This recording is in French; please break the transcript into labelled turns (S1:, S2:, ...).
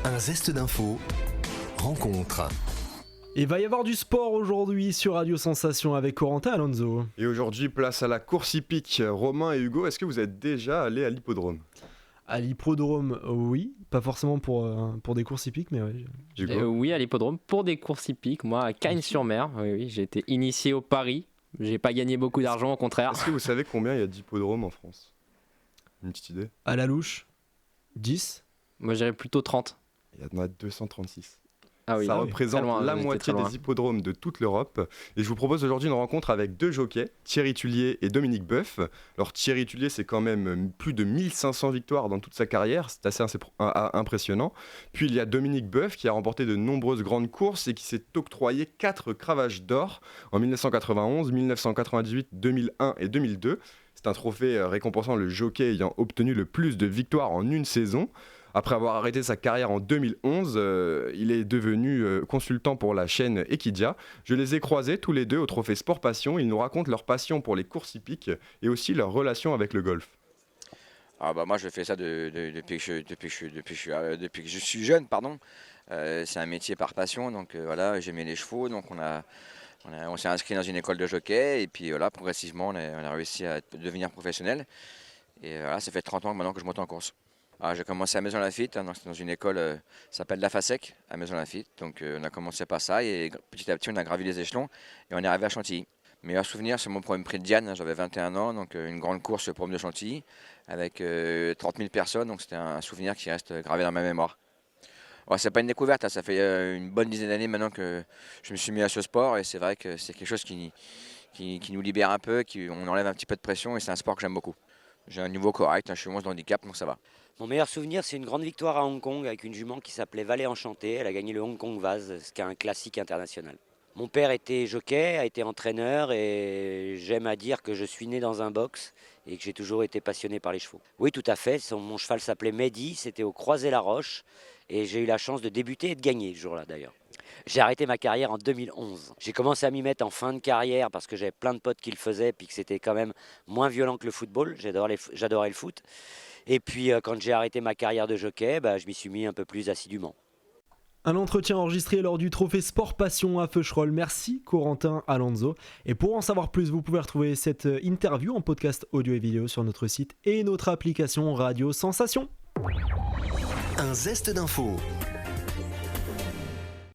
S1: Un zeste d'info, rencontre.
S2: Il va y avoir du sport aujourd'hui sur Radio Sensation avec Corentin Alonso.
S3: Et aujourd'hui, place à la course hippique. Romain et Hugo, est-ce que vous êtes déjà allés à l'hippodrome ?
S2: À l'hippodrome, oui, pas forcément pour des courses hippiques, mais ouais.
S4: Oui, à l'hippodrome pour des courses hippiques. Moi, à Cagnes-sur-Mer, oui, j'ai été initié au pari. J'ai pas gagné beaucoup d'argent, au contraire.
S3: Est-ce que vous savez combien il y a d'hippodromes en France ? Une petite idée ?
S2: À la louche, 10.
S4: Moi, j'irais plutôt 30.
S3: Il y en a 236.
S4: Ah oui,
S3: Ça représente
S4: très loin,
S3: la
S4: j'étais
S3: moitié
S4: très loin.
S3: des hippodromes de toute l'Europe. Et je vous propose aujourd'hui une rencontre avec deux jockeys, Thierry Tullier et Dominique Boeuf. Alors Thierry Tullier, c'est quand même plus de 1500 victoires dans toute sa carrière, c'est assez impressionnant. Puis il y a Dominique Boeuf qui a remporté de nombreuses grandes courses et qui s'est octroyé 4 cravaches d'or en 1991, 1998, 2001 et 2002. C'est un trophée récompensant le jockey ayant obtenu le plus de victoires en une saison. Après avoir arrêté sa carrière en 2011, il est devenu consultant pour la chaîne Equidia. Je les ai croisés tous les deux au Trophée Sport Passion. Ils nous racontent leur passion pour les courses hippiques et aussi leur relation avec le golf.
S5: Moi je fais ça depuis que je suis jeune, pardon. C'est un métier par passion, donc voilà, j'aimais les chevaux, donc on s'est inscrit dans une école de jockey et puis voilà, progressivement on a réussi à devenir professionnel. Et voilà, ça fait 30 ans maintenant que je monte en course. J'ai commencé à Maisons-Laffitte, donc c'est dans une école qui s'appelle la FASEC à Maisons-Laffitte. Donc on a commencé par ça et petit à petit on a gravi les échelons et on est arrivé à Chantilly. Meilleur souvenir, c'est mon premier prix de Diane, j'avais 21 ans, donc une grande course au Pôle de Chantilly avec 30 000 personnes, donc c'était un souvenir qui reste gravé dans ma mémoire. C'est pas une découverte, ça fait une bonne dizaine d'années maintenant que je me suis mis à ce sport et c'est vrai que c'est quelque chose qui nous libère un peu, on enlève un petit peu de pression et c'est un sport que j'aime beaucoup. J'ai un niveau correct, je suis 11 de handicap, donc ça va.
S6: Mon meilleur souvenir, c'est une grande victoire à Hong Kong avec une jument qui s'appelait Vallée Enchantée. Elle a gagné le Hong Kong Vase, ce qui est un classique international. Mon père était jockey, a été entraîneur et j'aime à dire que je suis né dans un box et que j'ai toujours été passionné par les chevaux. Oui, tout à fait. Mon cheval s'appelait Mehdi, c'était au Croisé-la-Roche et j'ai eu la chance de débuter et de gagner ce jour-là d'ailleurs. J'ai arrêté ma carrière en 2011. J'ai commencé à m'y mettre en fin de carrière parce que j'avais plein de potes qui le faisaient puis que c'était quand même moins violent que le football. J'adorais le foot. Et puis quand j'ai arrêté ma carrière de jockey, je m'y suis mis un peu plus assidûment.
S2: Un entretien enregistré lors du Trophée Sport Passion à Feucherolles. Merci Corentin Alonso. Et pour en savoir plus, vous pouvez retrouver cette interview en podcast audio et vidéo sur notre site et notre application Radio Sensation.
S1: Un zeste d'info.